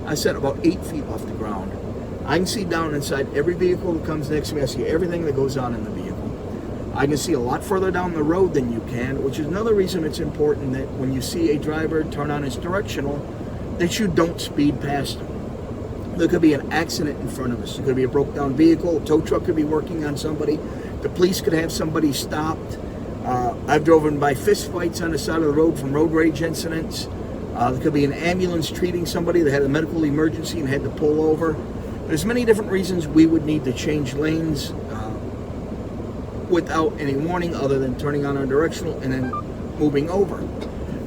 I set about 8 feet off the ground. I can see down inside every vehicle that comes next to me. I see everything that goes on in the vehicle. I can see a lot further down the road than you can, which is another reason it's important that when you see a driver turn on his directional, that you don't speed past him. There could be an accident in front of us. There could be a broke down vehicle. A tow truck could be working on somebody. The police could have somebody stopped. I've driven by fist fights on the side of the road from road rage incidents. There could be an ambulance treating somebody that had a medical emergency and had to pull over. There's many different reasons we would need to change lanes without any warning other than turning on our directional and then moving over.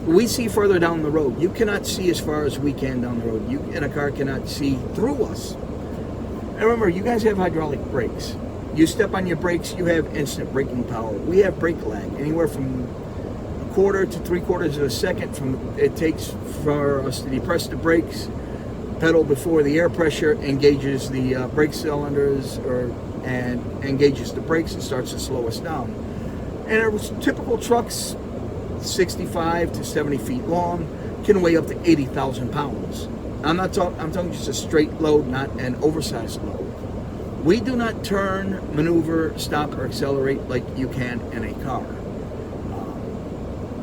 We see further down the road. You cannot see as far as we can down the road. You in a car cannot see through us. And remember, you guys have hydraulic brakes. You step on your brakes, you have instant braking power. We have brake lag, anywhere from 1/4 to 3/4 of a second it takes for us to depress the brakes, pedal before the air pressure engages the brake cylinders and engages the brakes and starts to slow us down. And our typical trucks, 65 to 70 feet long, can weigh up to 80,000 pounds. I'm talking just a straight load, not an oversized load. We do not turn, maneuver, stop, or accelerate like you can in a car.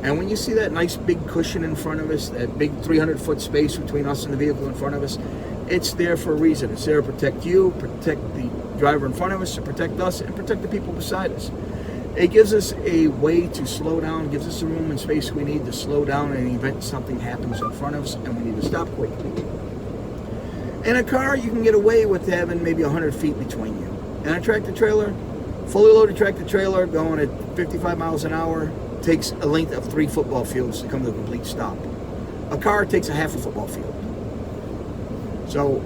And when you see that nice big cushion in front of us, that big 300-foot space between us and the vehicle in front of us, it's there for a reason. It's there to protect you, protect the driver in front of us, to protect us, and protect the people beside us. It gives us a way to slow down, gives us the room and space we need to slow down in the event something happens in front of us and we need to stop quickly. In a car, you can get away with having maybe 100 feet between you. In a tractor trailer, fully loaded tractor trailer going at 55 miles an hour takes a length of 3 football fields to come to a complete stop. A car takes a half a football field. So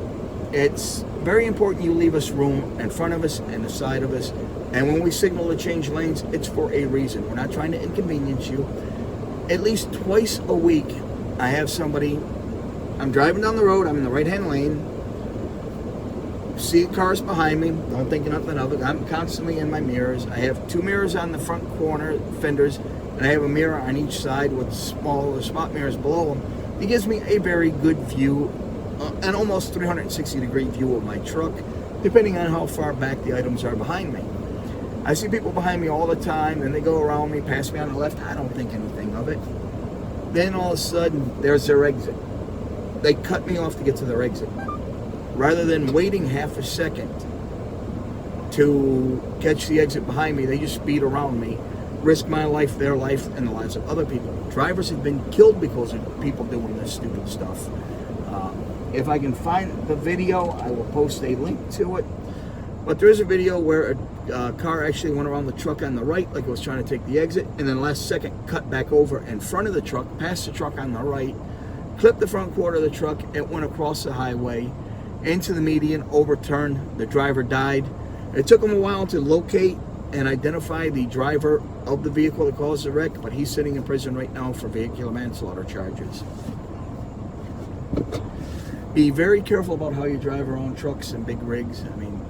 it's very important you leave us room in front of us and the side of us. And when we signal to change lanes, it's for a reason. We're not trying to inconvenience you. At least twice a week, I have somebody, I'm driving down the road, I'm in the right-hand lane, see cars behind me, don't think nothing of it. I'm constantly in my mirrors. I have 2 mirrors on the front corner fenders, and I have a mirror on each side with smaller spot mirrors below them. It gives me a very good view, an almost 360-degree view of my truck, depending on how far back the items are behind me. I see people behind me all the time, and they go around me, pass me on the left. I don't think anything of it. Then all of a sudden, there's their exit. They cut me off to get to their exit. Rather than waiting half a second to catch the exit behind me, they just speed around me, risk my life, their life, and the lives of other people. Drivers have been killed because of people doing this stupid stuff. If I can find the video, I will post a link to it. But there is a video where a car actually went around the truck on the right, like it was trying to take the exit, and then last second cut back over in front of the truck, past the truck on the right, clipped the front quarter of the truck, it went across the highway, into the median, overturned, the driver died. It took them a while to locate and identify the driver of the vehicle that caused the wreck, but he's sitting in prison right now for vehicular manslaughter charges. Be very careful about how you drive around trucks and big rigs. I mean,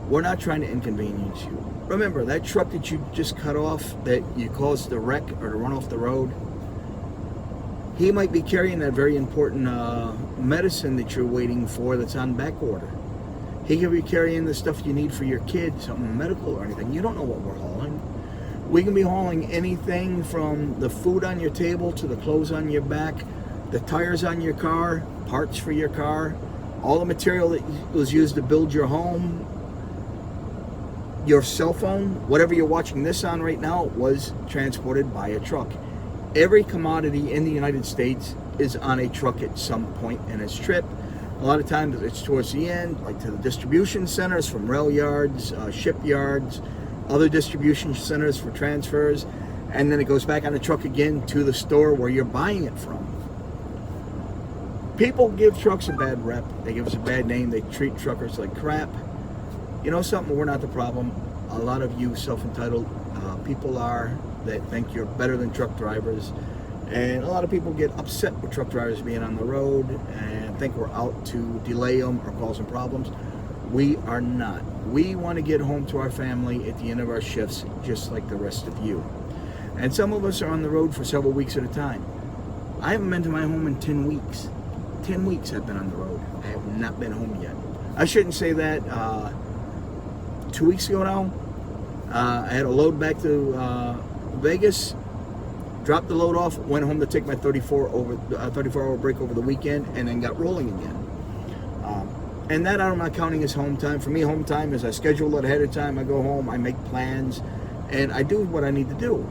we're not trying to inconvenience you. Remember, that truck that you just cut off, that you caused the wreck or to run off the road, he might be carrying that very important medicine that you're waiting for that's on back order. He could be carrying the stuff you need for your kids, something medical or anything. You don't know what we're hauling. We can be hauling anything from the food on your table to the clothes on your back, the tires on your car, parts for your car, all the material that was used to build your home, your cell phone, whatever you're watching this on right now was transported by a truck. Every commodity in the United States is on a truck at some point in its trip. A lot of times it's towards the end, like to the distribution centers from rail yards, shipyards, other distribution centers for transfers, and then it goes back on the truck again to the store where you're buying it from. People give trucks a bad rep. They give us a bad name. They treat truckers like crap. You know something? We're not the problem. A lot of you self-entitled people are that think you're better than truck drivers. And a lot of people get upset with truck drivers being on the road and think we're out to delay them or cause them problems. We are not. We want to get home to our family at the end of our shifts just like the rest of you. And some of us are on the road for several weeks at a time. I haven't been to my home in 10 weeks. 10 weeks I've been on the road. I have not been home yet. I shouldn't say that. 2 weeks ago now, I had a load back to Vegas, dropped the load off, went home to take my 34-hour break over the weekend, and then got rolling again. And that I'm not counting as home time. For me, home time is I schedule it ahead of time. I go home, I make plans, and I do what I need to do.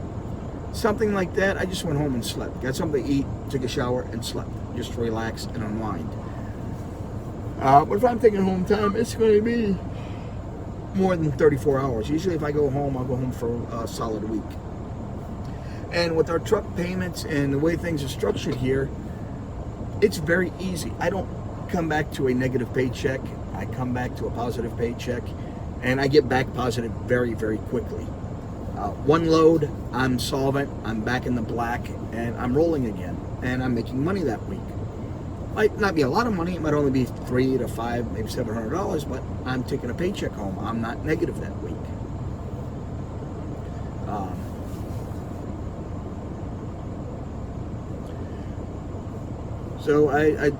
Something like that, I just went home and slept. Got something to eat, took a shower, and slept. Just to relax and unwind. But if I'm taking home time, it's going to be more than 34 hours. Usually if I go home, I'll go home for a solid week. And with our truck payments and the way things are structured here, it's very easy. I don't come back to a negative paycheck. I come back to a positive paycheck, and I get back positive very, very quickly. One load, I'm solvent, I'm back in the black, and I'm rolling again, and I'm making money that week. Might not be a lot of money, it might only be $300 to $500, maybe $700, but I'm taking a paycheck home. I'm not negative that week. So I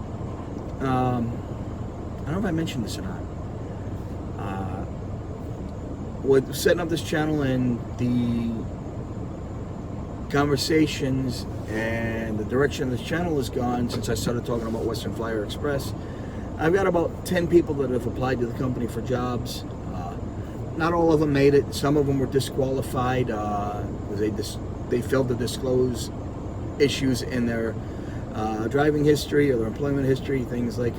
don't know if I mentioned this or not. With setting up this channel and the conversations and the direction this channel has gone since I started talking about Western Flyer Express, I've got about 10 people that have applied to the company for jobs. Not all of them made it. Some of them were disqualified. They failed to disclose issues in their driving history or their employment history, things like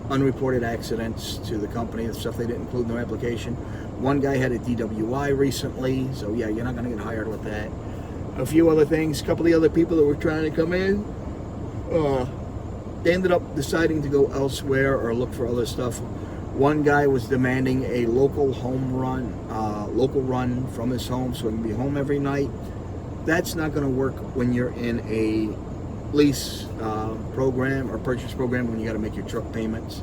unreported accidents to the company, the stuff they didn't include in their application. One guy had a DWI recently, so yeah, you're not going to get hired with that. A few other things, a couple of the other people that were trying to come in, they ended up deciding to go elsewhere or look for other stuff. One guy was demanding a local run from his home so he can be home every night. That's not going to work when you're in a lease program or purchase program when you got to make your truck payments.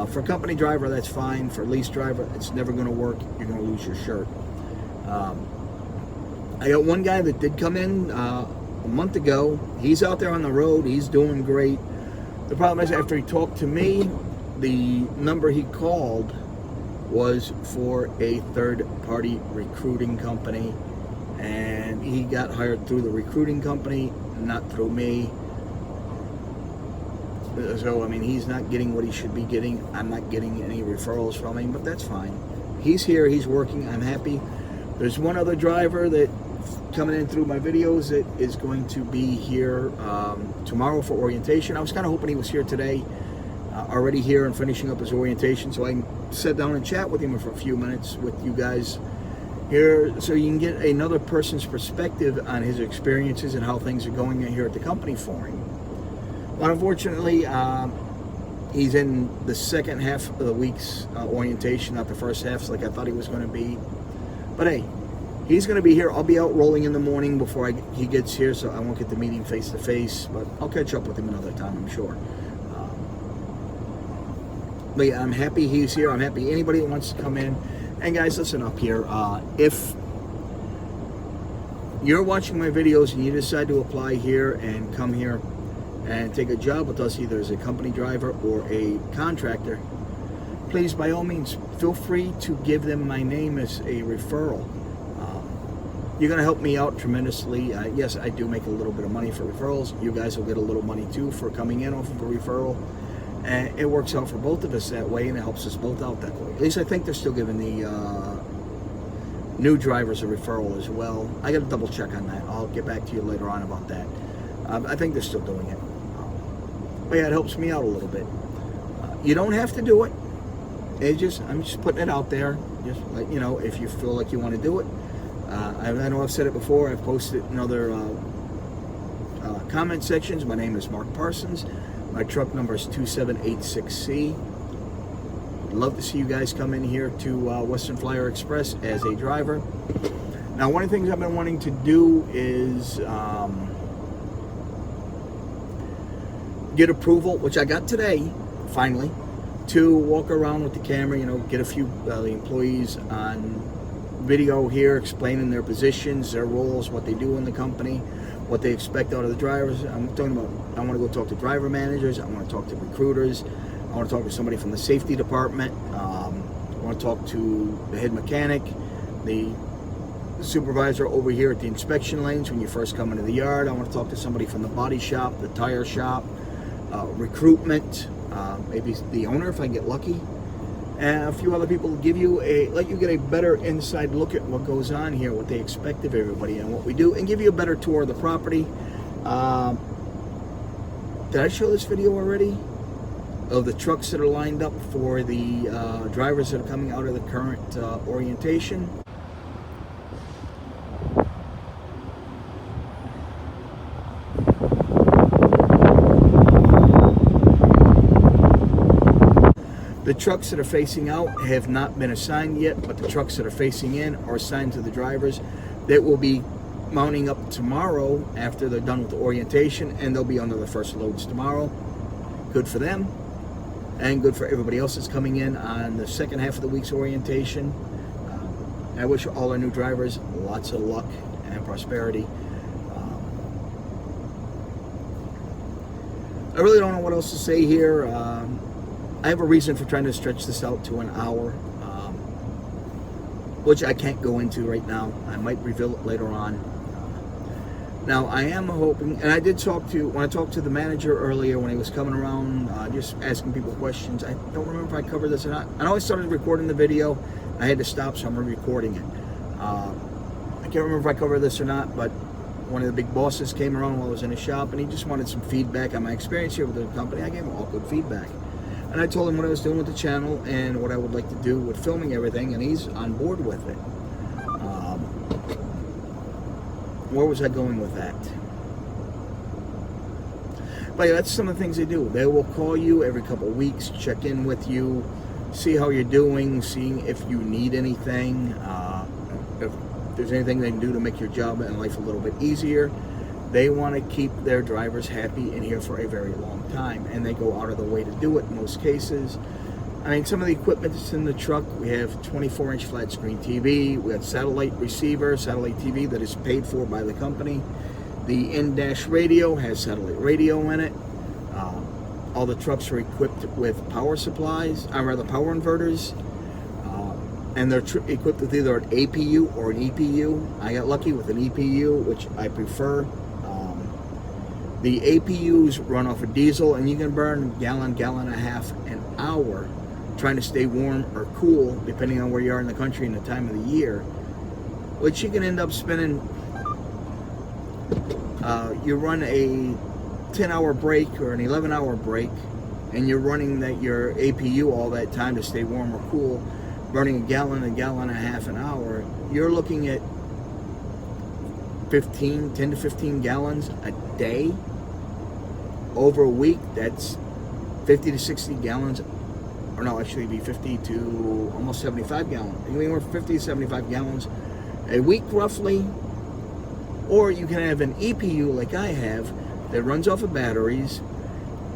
For company driver, that's fine. For lease driver, it's never going to work. You're going to lose your shirt. I got one guy that did come in a month ago. He's out there on the road. He's doing great. The problem is, after he talked to me, the number he called was for a third-party recruiting company, and he got hired through the recruiting company, not through me. So, I mean, he's not getting what he should be getting. I'm not getting any referrals from him, but that's fine. He's here. He's working. I'm happy. There's one other driver that coming in through my videos that is going to be here tomorrow for orientation. I was kind of hoping he was here today, already here and finishing up his orientation, so I can sit down and chat with him for a few minutes with you guys here, so you can get another person's perspective on his experiences and how things are going here at the company for him. But unfortunately, he's in the second half of the week's orientation, not the first half, like I thought he was going to be. But hey, he's going to be here. I'll be out rolling in the morning before he gets here, so I won't get to meet him face to face, but I'll catch up with him another time, I'm sure. But yeah, I'm happy he's here. I'm happy anybody that wants to come in. And guys, listen up here. If you're watching my videos and you decide to apply here and come here and take a job with us, either as a company driver or a contractor, please, by all means, feel free to give them my name as a referral. You're going to help me out tremendously. Yes, I do make a little bit of money for referrals. You guys will get a little money too for coming in off of a referral. And it works out for both of us that way, and it helps us both out that way. At least I think they're still giving the new drivers a referral as well. I got to double check on that. I'll get back to you later on about that. I think they're still doing it. But yeah, it helps me out a little bit. You don't have to do it. I'm just putting it out there. Just like, you know, if you feel like you want to do it. I know I've said it before. I've posted in other comment sections. My name is Mark Parsons. My truck number is 2786C. I'd love to see you guys come in here to Western Flyer Express as a driver. Now, one of the things I've been wanting to do is get approval, which I got today, finally, to walk around with the camera, you know, get a few the employees on video here explaining their positions, their roles, what they do in the company, what they expect out of the drivers. I'm talking about, I want to go talk to driver managers, I want to talk to recruiters, I want to talk to somebody from the safety department, I want to talk to the head mechanic, the supervisor over here at the inspection lanes when you first come into the yard. I want to talk to somebody from the body shop, the tire shop, recruitment, maybe the owner if I get lucky, and a few other people let you get a better inside look at what goes on here, what they expect of everybody and what we do, and give you a better tour of the property. Did I show this video already? Of the trucks that are lined up for the drivers that are coming out of the current orientation. The trucks that are facing out have not been assigned yet, but the trucks that are facing in are assigned to the drivers that will be mounting up tomorrow after they're done with the orientation, and they'll be under the first loads tomorrow. Good for them, and good for everybody else that's coming in on the second half of the week's orientation. I wish all our new drivers lots of luck and prosperity. I really don't know what else to say here. I have a reason for trying to stretch this out to an hour, which I can't go into right now. I might reveal it later on. Now, I am hoping, and I did when I talked to the manager earlier when he was coming around, just asking people questions. I don't remember if I covered this or not. I know I started recording the video. I had to stop, so I'm re-recording it. I can't remember if I covered this or not, but one of the big bosses came around while I was in his shop, and he just wanted some feedback on my experience here with the company. I gave him all good feedback. And I told him what I was doing with the channel and what I would like to do with filming everything, and he's on board with it. Where was I going with that? But yeah, that's some of the things they do. They will call you every couple of weeks, check in with you, see how you're doing, seeing if you need anything, if there's anything they can do to make your job and life a little bit easier. They want to keep their drivers happy and here for a very long time, and they go out of the way to do it in most cases. I mean, some of the equipment that's in the truck, we have 24-inch flat screen TV, we have satellite receiver, satellite TV that is paid for by the company. The in-dash radio has satellite radio in it. All the trucks are equipped with power supplies, power inverters, and they're equipped with either an APU or an EPU. I got lucky with an EPU, which I prefer. The APUs run off of diesel, and you can burn gallon and a half an hour trying to stay warm or cool, depending on where you are in the country and the time of the year, which you can end up spending. You run a 10-hour break or an 11-hour break, and you're running your APU all that time to stay warm or cool, burning a gallon and a half an hour. You're looking at 10 to 15 gallons a day. Over a week, that's 50 to 60 gallons, or no, actually it'd be 50 to almost 75 gallons. Anywhere from 50 to 75 gallons a week, roughly. Or you can have an EPU like I have that runs off of batteries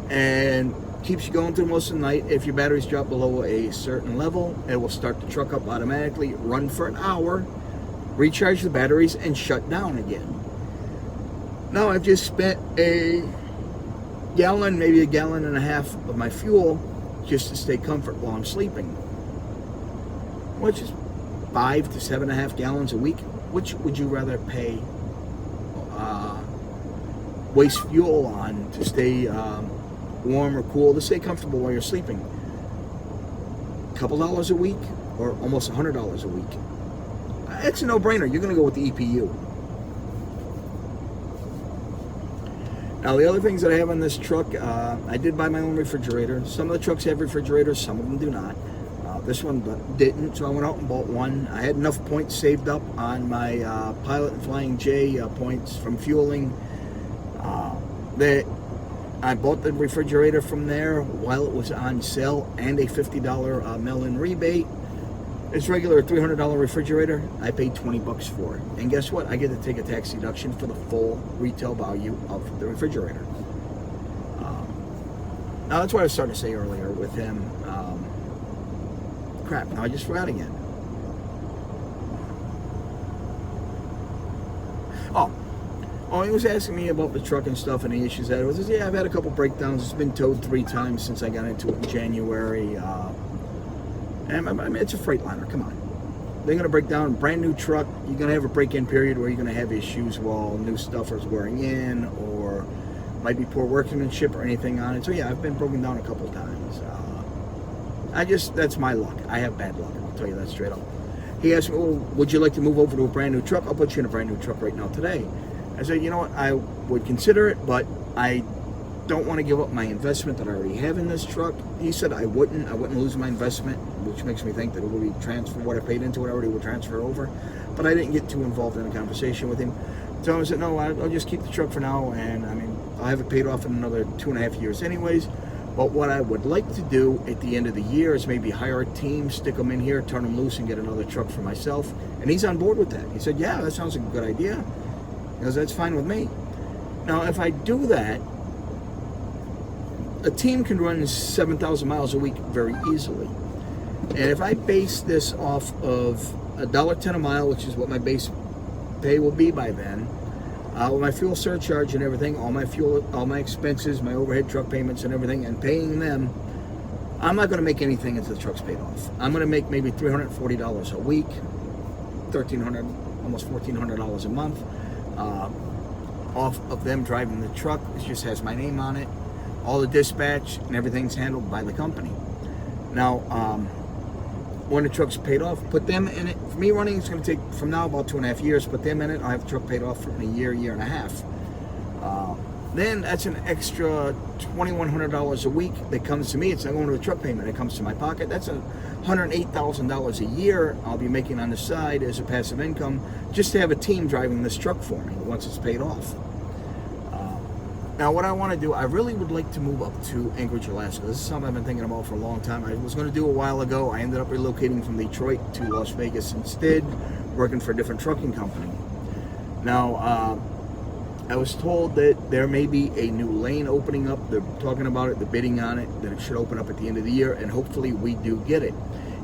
and keeps you going through most of the night. If your batteries drop below a certain level, it will start the truck up automatically, run for an hour, recharge the batteries, and shut down again. Now I've just spent a gallon, maybe a gallon and a half of my fuel just to stay comfort while I'm sleeping, which is 5 to 7.5 gallons a week. Which would you rather pay waste fuel on to stay warm or cool, to stay comfortable while you're sleeping? A couple dollars a week or almost $100 a week? It's a no-brainer. You're going to go with the EPU. Now, the other things that I have on this truck, I did buy my own refrigerator. Some of the trucks have refrigerators, some of them do not. This one didn't, so I went out and bought one. I had enough points saved up on my Pilot and Flying J points from fueling that I bought the refrigerator from there while it was on sale, and a $50 mail-in rebate. It's regular $300 refrigerator. I paid $20 for it. And guess what? I get to take a tax deduction for the full retail value of the refrigerator. Now that's what I was starting to say earlier with him. Crap, now I just forgot again. Oh, he was asking me about the truck and stuff and the issues that it was. Yeah, I've had a couple breakdowns. It's been towed 3 times since I got into it in January. And I mean, it's a Freightliner, come on. They're going to break down a brand new truck. You're going to have a break-in period where you're going to have issues while new stuff is wearing in, or might be poor workmanship or anything on it. So yeah, I've been broken down a couple times. That's my luck. I have bad luck, I'll tell you that straight up. He asked me, well, would you like to move over to a brand new truck? I'll put you in a brand new truck right now today. I said, you know what, I would consider it, but I don't want to give up my investment that I already have in this truck. He said I wouldn't lose my investment, which makes me think that it will be transferred, what I paid into it already will transfer over. But I didn't get too involved in a conversation with him. So I said, no, I'll just keep the truck for now, and I mean, I'll have it paid off in another 2.5 years anyways. But what I would like to do at the end of the year is maybe hire a team, stick them in here, turn them loose, and get another truck for myself. And he's on board with that. He said, yeah, that sounds like a good idea. Because that's fine with me. Now, if I do that, a team can run 7,000 miles a week very easily. And if I base this off of $1.10 a mile, which is what my base pay will be by then, with my fuel surcharge and everything, all my fuel, all my expenses, my overhead truck payments and everything, and paying them, I'm not going to make anything until the truck's paid off. I'm going to make maybe $340 a week, $1,300, almost $1,400 a month. Off of them driving the truck. It just has my name on it. All the dispatch and everything's handled by the company. Now, when the truck's paid off, put them in it. For me running, it's going to take from now about 2.5 years. Put them in it. I'll have the truck paid off in a year and a half. Then that's an extra $2,100 a week that comes to me. It's not going to a truck payment. It comes to my pocket. That's $108,000 a year I'll be making on the side as a passive income just to have a team driving this truck for me once it's paid off. Now, what I want to do, I really would like to move up to Anchorage, Alaska. This is something I've been thinking about for a long time. I was going to do a while ago. I ended up relocating from Detroit to Las Vegas instead, working for a different trucking company. Now, I was told that there may be a new lane opening up. They're talking about it, they're bidding on it, that it should open up at the end of the year, and hopefully we do get it.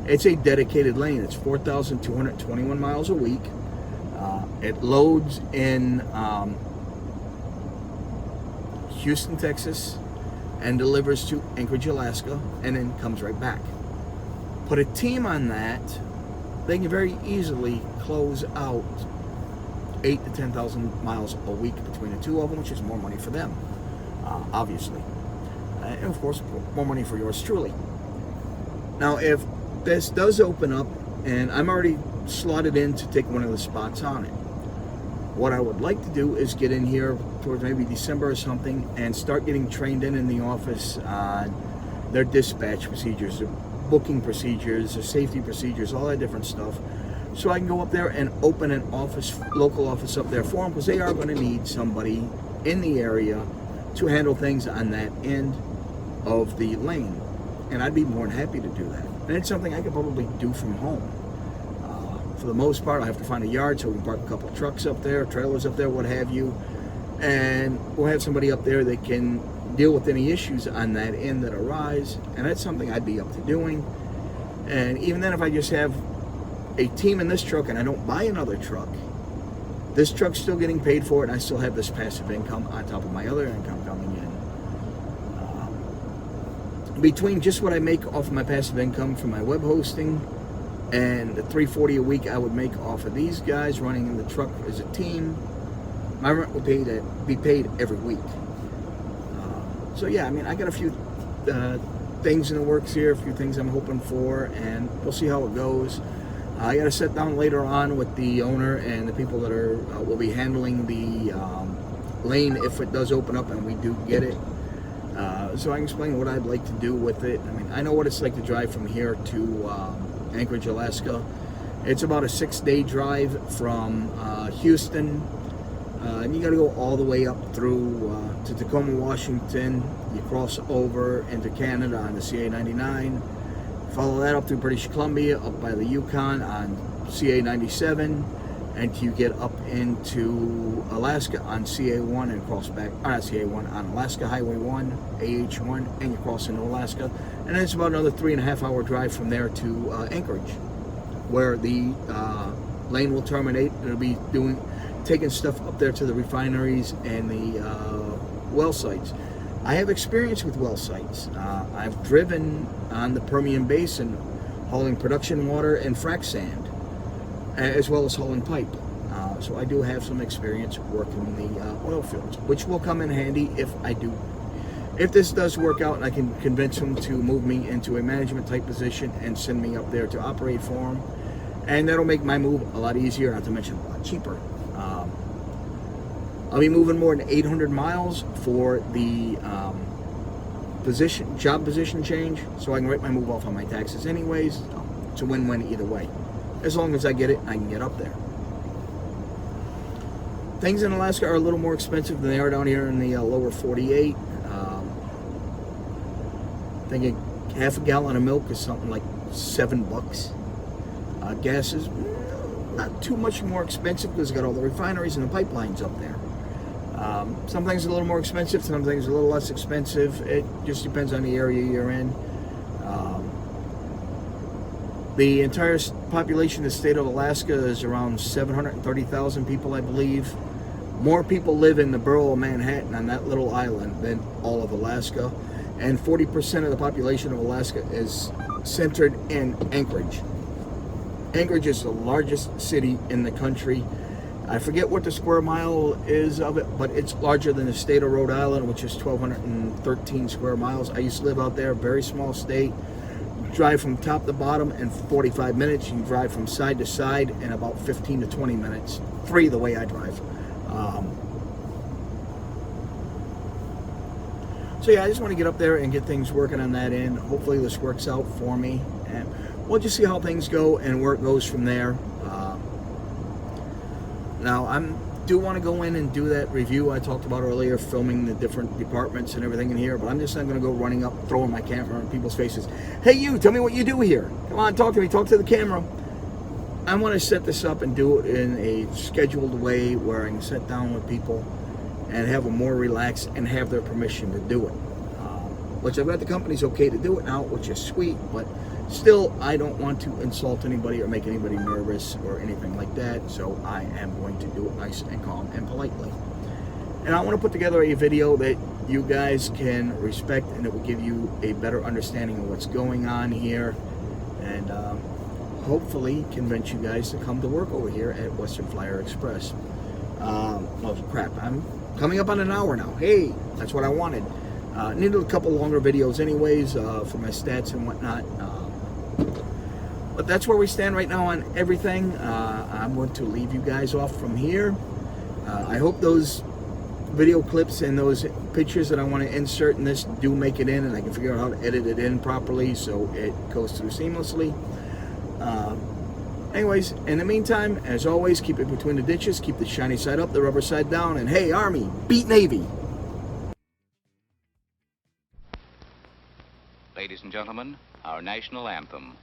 It's a dedicated lane. It's 4,221 miles a week. It loads in Houston, Texas, and delivers to Anchorage, Alaska, and then comes right back. Put a team on that, they can very easily close out 8 to 10,000 miles a week between the two of them, which is more money for them, obviously. And of course, more money for yours truly. Now, if this does open up, and I'm already slotted in to take one of the spots on it, what I would like to do is get in here towards maybe December or something and start getting trained in the office on their dispatch procedures, their booking procedures, their safety procedures, all that different stuff. So I can go up there and open an office, local office up there for them, because they are going to need somebody in the area to handle things on that end of the lane. And I'd be more than happy to do that. And it's something I could probably do from home. For the most part, I have to find a yard so we can park a couple of trucks up there, trailers up there, what have you. And we'll have somebody up there that can deal with any issues on that end that arise. And that's something I'd be up to doing. And even then, if I just have a team in this truck and I don't buy another truck, this truck's still getting paid for it, and I still have this passive income on top of my other income coming in. Between just what I make off of my passive income from my web hosting and the $340 a week I would make off of these guys running in the truck as a team, my rent would be paid every week. So yeah, I mean, I got a few things in the works here, a few things I'm hoping for, and we'll see how it goes. I got to sit down later on with the owner and the people that are will be handling the lane if it does open up and we do get it. So I can explain what I'd like to do with it. I mean, I know what it's like to drive from here to Anchorage, Alaska. It's about a 6-day drive from Houston, and you got to go all the way up through to Tacoma, Washington. You cross over into Canada on the CA-99. Follow that up through British Columbia, up by the Yukon on CA-97, and you get up into Alaska on CA-1 and cross back, not CA-1, on Alaska Highway 1, AH-1, and you cross into Alaska. And then it's about another 3.5-hour drive from there to Anchorage, where the lane will terminate. It'll be taking stuff up there to the refineries and the well sites. I have experience with well sites. I've driven on the Permian Basin hauling production water and frac sand, as well as hauling pipe. So I do have some experience working in the oil fields, which will come in handy if this does work out and I can convince them to move me into a management type position and send me up there to operate for them. And that'll make my move a lot easier, not to mention a lot cheaper. I'll be moving more than 800 miles for the job position change, so I can write my move off on my taxes anyways. It's a win-win either way. As long as I get it, I can get up there. Things in Alaska are a little more expensive than they are down here in the lower 48. I think half a gallon of milk is something like $7. Gas is not too much more expensive because it's got all the refineries and the pipelines up there. Some things are a little more expensive, some things are a little less expensive. It just depends on the area you're in. The entire population of the state of Alaska is around 730,000 people, I believe. More people live in the borough of Manhattan on that little island than all of Alaska. And 40% of the population of Alaska is centered in Anchorage. Anchorage is the largest city in the country. I forget what the square mile is of it, but it's larger than the state of Rhode Island, which is 1,213 square miles. I used to live out there, very small state. Drive from top to bottom in 45 minutes. You can drive from side to side in about 15 to 20 minutes. Free the way I drive. So yeah, I just want to get up there and get things working on that end. Hopefully this works out for me. And we'll just see how things go and where it goes from there. Now, I do want to go in and do that review I talked about earlier, filming the different departments and everything in here, but I'm just not going to go running up, throwing my camera in people's faces. Hey, you, tell me what you do here. Come on, talk to me, talk to the camera. I want to set this up and do it in a scheduled way where I can sit down with people and have them more relaxed and have their permission to do it. Which I've got the company's okay to do it now, which is sweet, but still, I don't want to insult anybody or make anybody nervous or anything like that, so I am going to do it nice and calm and politely. And I want to put together a video that you guys can respect, and it will give you a better understanding of what's going on here, and hopefully convince you guys to come to work over here at Western Flyer Express. Oh crap, I'm coming up on an hour now. Hey, that's what I wanted. Needed a couple longer videos anyways for my stats and whatnot. But that's where we stand right now on everything. I'm going to leave you guys off from here. I hope those video clips and those pictures that I want to insert in this do make it in, and I can figure out how to edit it in properly so it goes through seamlessly. Anyways, in the meantime, as always, keep it between the ditches, keep the shiny side up, the rubber side down, and hey, Army, beat Navy! Ladies and gentlemen, our national anthem.